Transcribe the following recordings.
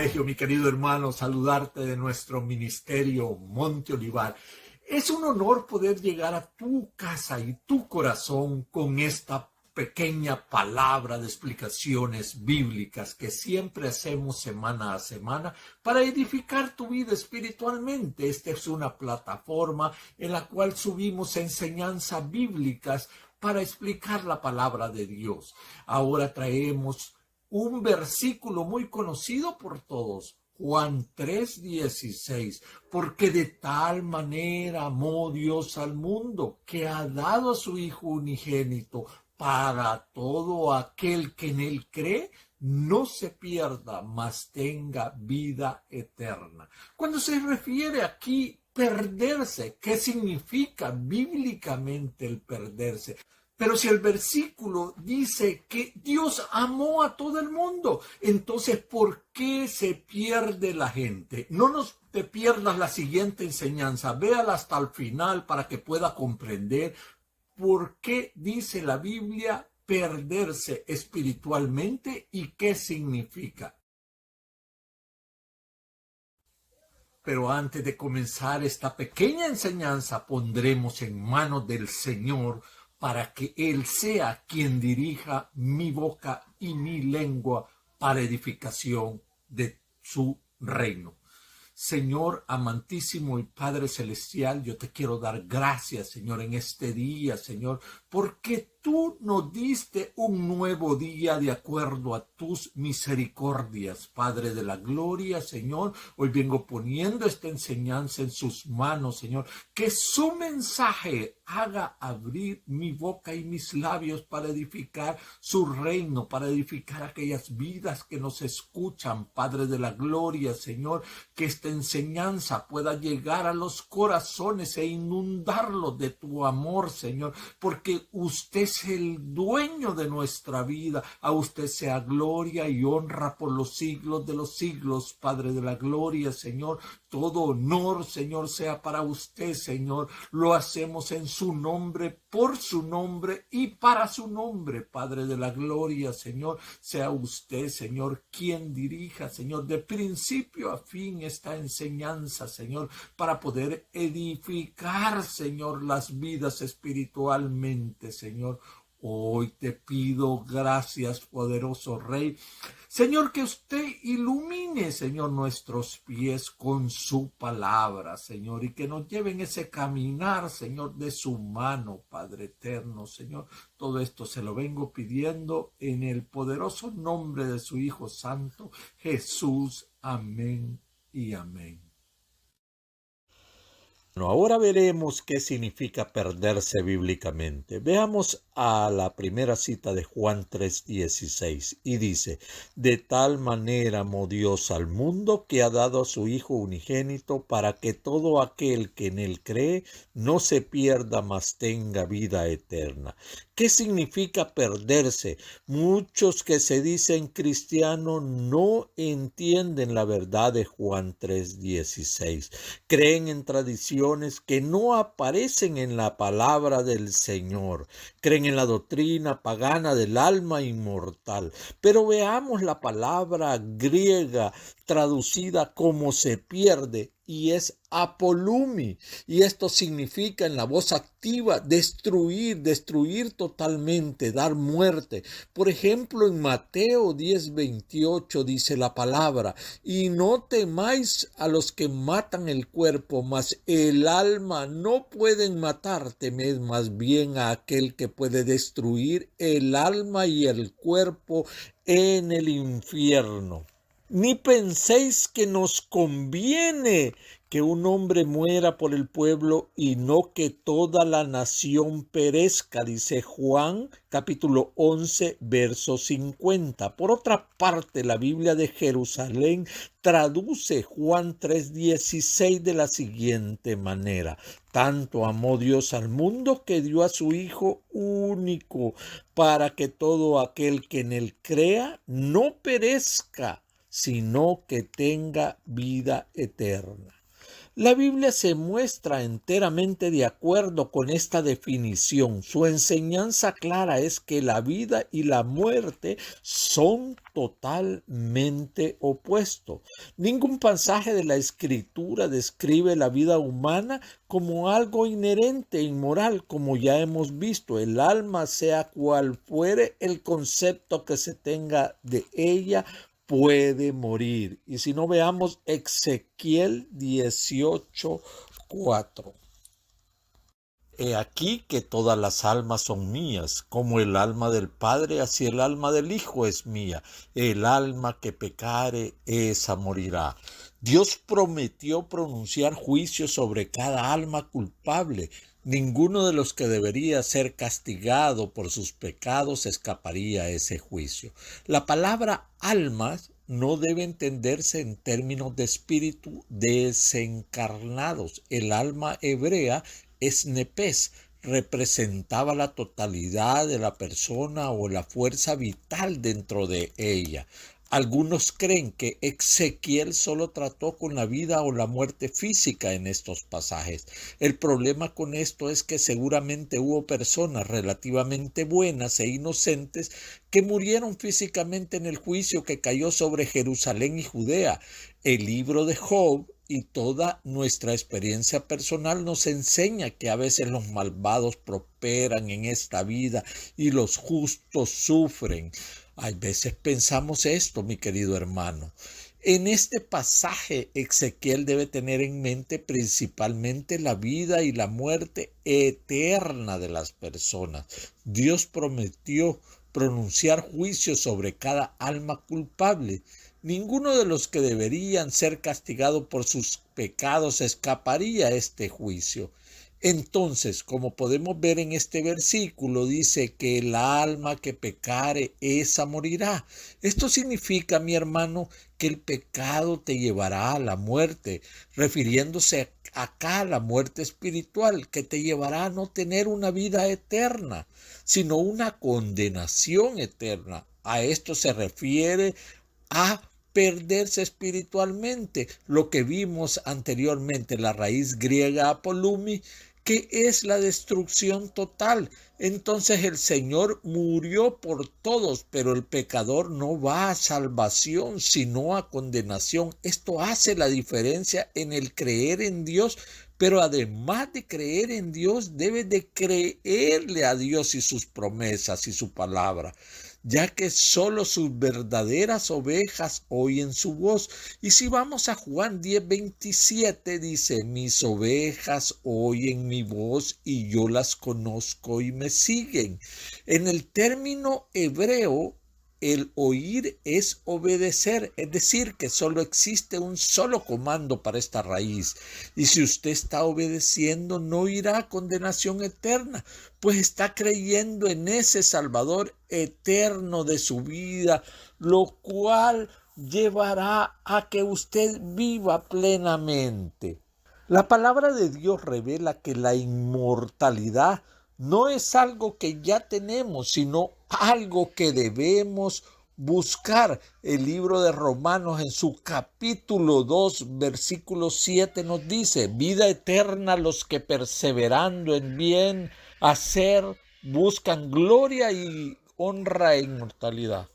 privilegio, mi querido hermano, saludarte de nuestro ministerio Monte Olivar. Es un honor poder llegar a tu casa y tu corazón con esta pequeña palabra de explicaciones bíblicas que siempre hacemos semana a semana para edificar tu vida espiritualmente. Esta es una plataforma en la cual subimos enseñanzas bíblicas para explicar la palabra de Dios. Ahora traemos un versículo muy conocido por todos, Juan 3:16, porque de tal manera amó Dios al mundo que ha dado a su Hijo unigénito para todo aquel que en él cree no se pierda, mas tenga vida eterna. Cuando se refiere aquí perderse, ¿qué significa bíblicamente el perderse? Pero si el versículo dice que Dios amó a todo el mundo, entonces ¿por qué se pierde la gente? No te pierdas la siguiente enseñanza, véala hasta el final para que pueda comprender por qué dice la Biblia perderse espiritualmente y qué significa. Pero antes de comenzar esta pequeña enseñanza, pondremos en manos del Señor para que Él sea quien dirija mi boca y mi lengua para edificación de su reino. Señor amantísimo y Padre celestial, yo te quiero dar gracias, Señor, en este día, Señor, porque tú nos diste un nuevo día de acuerdo a tus misericordias, Padre de la gloria, Señor. Hoy vengo poniendo esta enseñanza en sus manos, Señor, que su mensaje haga abrir mi boca y mis labios para edificar su reino, para edificar aquellas vidas que nos escuchan, Padre de la gloria, Señor, que esta enseñanza pueda llegar a los corazones e inundarlos de tu amor, Señor, porque usted es el dueño de nuestra vida. A usted sea gloria y honra por los siglos de los siglos, Padre de la gloria, Señor. Todo honor, Señor, sea para usted, Señor. Lo hacemos en su nombre, por su nombre y para su nombre, Padre de la gloria, Señor. Sea usted, Señor, quien dirija, Señor, de principio a fin esta enseñanza, Señor, para poder edificar, Señor, las vidas espiritualmente, Señor. Hoy te pido gracias, poderoso Rey. Señor, que usted ilumine, Señor, nuestros pies con su palabra, Señor, y que nos lleven ese caminar, Señor, de su mano, Padre eterno, Señor. Todo esto se lo vengo pidiendo en el poderoso nombre de su Hijo Santo, Jesús. Amén y amén. Bueno, ahora veremos qué significa perderse bíblicamente. Veamos a la primera cita de Juan 3:16 y dice: de tal manera amó Dios al mundo que ha dado a su Hijo unigénito para que todo aquel que en él cree no se pierda, mas tenga vida eterna. ¿Qué significa perderse? Muchos que se dicen cristianos no entienden la verdad de Juan 3:16. Creen en tradiciones que no aparecen en la palabra del Señor. Creen en la doctrina pagana del alma inmortal. Pero veamos la palabra griega traducida como se pierde, y es apolumi, y esto significa en la voz activa destruir totalmente, dar muerte. Por ejemplo, en Mateo 10:28 dice la palabra: y no temáis a los que matan el cuerpo, mas el alma no pueden matar. Temed más bien a aquel que puede destruir el alma y el cuerpo en el infierno. Ni penséis que nos conviene que un hombre muera por el pueblo y no que toda la nación perezca, dice Juan capítulo 11, verso 50. Por otra parte, la Biblia de Jerusalén traduce Juan 3:16 de la siguiente manera: tanto amó Dios al mundo que dio a su Hijo único, para que todo aquel que en él crea no perezca, sino que tenga vida eterna. La Biblia se muestra enteramente de acuerdo con esta definición. Su enseñanza clara es que la vida y la muerte son totalmente opuestos. Ningún pasaje de la Escritura describe la vida humana como algo inherente e inmoral, como ya hemos visto. El alma, sea cual fuere el concepto que se tenga de ella, puede morir. Y si no, veamos Ezequiel 18:4. He aquí que todas las almas son mías, como el alma del Padre, así el alma del Hijo es mía. El alma que pecare, esa morirá. Dios prometió pronunciar juicio sobre cada alma culpable. Ninguno de los que debería ser castigado por sus pecados escaparía a ese juicio. La palabra almas no debe entenderse en términos de espíritu desencarnados. El alma hebrea es nepes, representaba la totalidad de la persona o la fuerza vital dentro de ella. Algunos creen que Ezequiel solo trató con la vida o la muerte física en estos pasajes. El problema con esto es que seguramente hubo personas relativamente buenas e inocentes que murieron físicamente en el juicio que cayó sobre Jerusalén y Judea. El libro de Job y toda nuestra experiencia personal nos enseña que a veces los malvados prosperan en esta vida y los justos sufren. A veces pensamos esto, mi querido hermano. En este pasaje, Ezequiel debe tener en mente principalmente la vida y la muerte eterna de las personas. Dios prometió pronunciar juicio sobre cada alma culpable. Ninguno de los que deberían ser castigados por sus pecados escaparía a este juicio. Entonces, como podemos ver en este versículo, dice que el alma que pecare, esa morirá. Esto significa, mi hermano, que el pecado te llevará a la muerte, refiriéndose acá a la muerte espiritual, que te llevará a no tener una vida eterna, sino una condenación eterna. A esto se refiere a perderse espiritualmente, lo que vimos anteriormente, la raíz griega apolumi, que es la destrucción total. Entonces el Señor murió por todos, pero el pecador no va a salvación, sino a condenación. Esto hace la diferencia en el creer en Dios, pero además de creer en Dios, debe de creerle a Dios y sus promesas y su palabra, ya que solo sus verdaderas ovejas oyen su voz. Y si vamos a Juan 10:27, dice, mis ovejas oyen mi voz y yo las conozco y me siguen. En el término hebreo, el oír es obedecer, es decir, que solo existe un solo comando para esta raíz. Y si usted está obedeciendo, no irá a condenación eterna, pues está creyendo en ese Salvador eterno de su vida, lo cual llevará a que usted viva plenamente. La palabra de Dios revela que la inmortalidad no es algo que ya tenemos, sino algo que debemos buscar. El libro de Romanos en su capítulo 2, versículo 7 nos dice, vida eterna los que perseverando en bien hacer buscan gloria y honra e inmortalidad.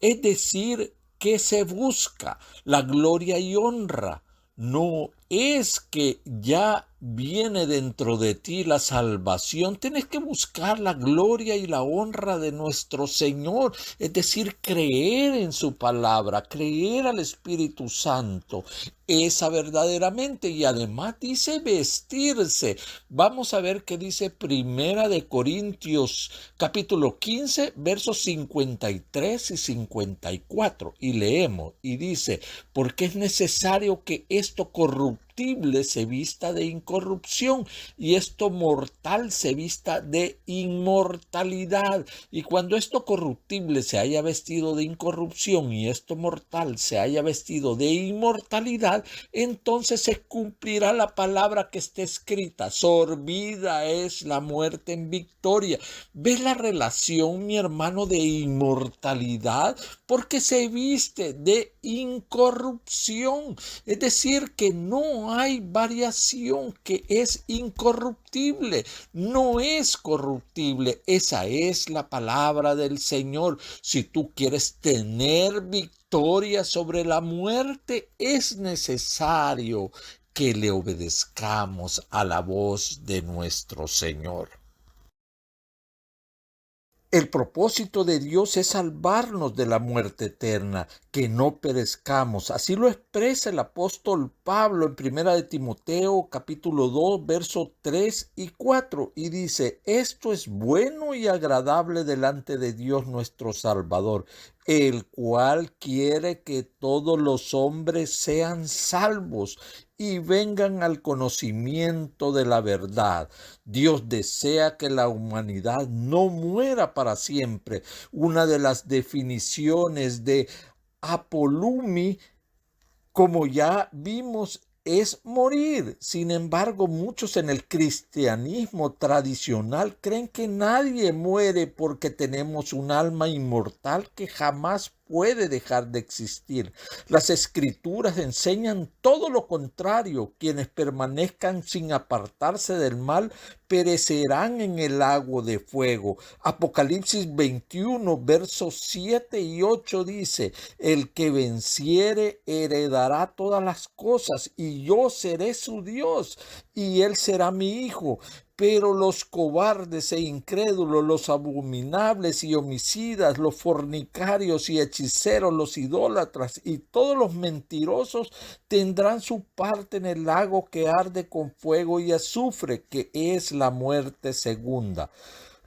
Es decir, que se busca la gloria y honra. No es que ya viene dentro de ti la salvación. Tienes que buscar la gloria y la honra de nuestro Señor. Es decir, creer en su palabra, creer al Espíritu Santo. Esa verdaderamente. Y además dice vestirse. Vamos a ver qué dice Primera de Corintios, capítulo 15, versos 53 y 54. Y leemos, y dice, porque es necesario que esto corruptible se vista de incorrupción y esto mortal se vista de inmortalidad. Y cuando esto corruptible se haya vestido de incorrupción y esto mortal se haya vestido de inmortalidad, entonces se cumplirá la palabra que está escrita, sorbida es la muerte en victoria. ¿Ves la relación, mi hermano, de inmortalidad? porque se viste de incorrupción. Es decir, que no hay variación, que es incorruptible, no es corruptible. Esa es la palabra del Señor. Si tú quieres tener victoria sobre la muerte, es necesario que le obedezcamos a la voz de nuestro Señor. El propósito de Dios es salvarnos de la muerte eterna, que no perezcamos. Así lo expresa el apóstol Pablo en 1 de Timoteo capítulo 2, versos 3 y 4, y dice: esto es bueno y agradable delante de Dios nuestro Salvador, el cual quiere que todos los hombres sean salvos y vengan al conocimiento de la verdad. Dios desea que la humanidad no muera para siempre. Una de las definiciones de apolumi, como ya vimos, es morir. Sin embargo, muchos en el cristianismo tradicional creen que nadie muere porque tenemos un alma inmortal que jamás puede dejar de existir. Las escrituras enseñan todo lo contrario. Quienes permanezcan sin apartarse del mal perecerán en el lago de fuego. Apocalipsis 21, versos 7 y 8 dice: el que venciere heredará todas las cosas, y yo seré su Dios, y él será mi hijo. Pero los cobardes e incrédulos, los abominables y homicidas, los fornicarios y hechiceros, los idólatras y todos los mentirosos tendrán su parte en el lago que arde con fuego y azufre, que es la muerte segunda.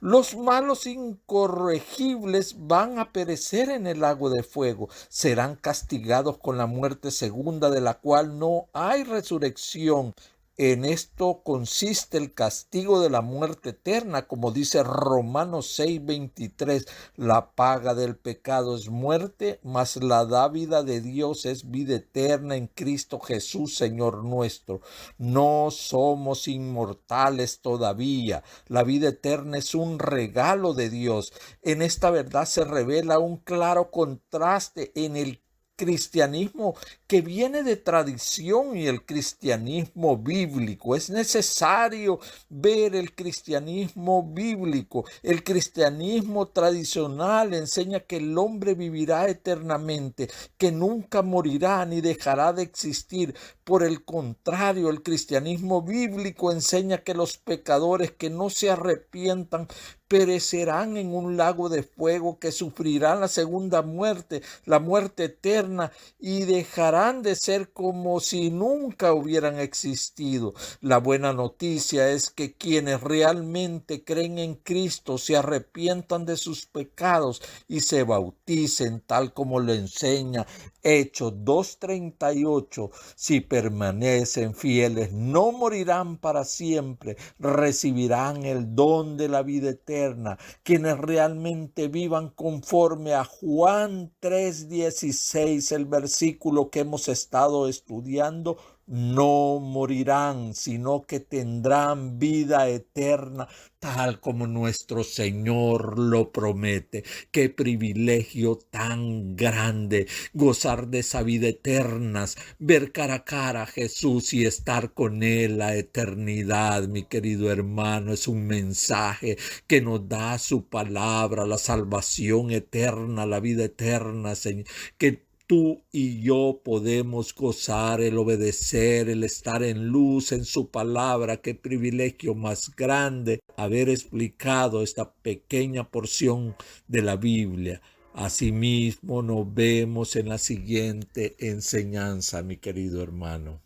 Los malos incorregibles van a perecer en el lago de fuego, serán castigados con la muerte segunda, de la cual no hay resurrección. En esto consiste el castigo de la muerte eterna, como dice Romanos 6:23. La paga del pecado es muerte, mas la dávida de Dios es vida eterna en Cristo Jesús, Señor nuestro. No somos inmortales todavía. La vida eterna es un regalo de Dios. En esta verdad se revela un claro contraste en el cristianismo que viene de tradición y el cristianismo bíblico. Es necesario ver el cristianismo bíblico. El cristianismo tradicional enseña que el hombre vivirá eternamente, que nunca morirá ni dejará de existir. Por el contrario, el cristianismo bíblico enseña que los pecadores que no se arrepientan perecerán en un lago de fuego, que sufrirán la segunda muerte, la muerte eterna, y dejarán de ser como si nunca hubieran existido. La buena noticia es que quienes realmente creen en Cristo se arrepientan de sus pecados y se bauticen, tal como lo enseña Hechos 2:38. Si permanecen fieles, no morirán para siempre, recibirán el don de la vida eterna. Quienes realmente vivan conforme a Juan 3:16, el versículo que hemos estado estudiando, no morirán, sino que tendrán vida eterna, tal como nuestro Señor lo promete. Qué privilegio tan grande gozar de esa vida eterna, ver cara a cara a Jesús y estar con Él la eternidad, mi querido hermano. Es un mensaje que nos da su palabra, la salvación eterna, la vida eterna, Señor, que tú y yo podemos gozar, el obedecer, el estar en luz en su palabra. Qué privilegio más grande haber explicado esta pequeña porción de la Biblia. Asimismo nos vemos en la siguiente enseñanza, mi querido hermano.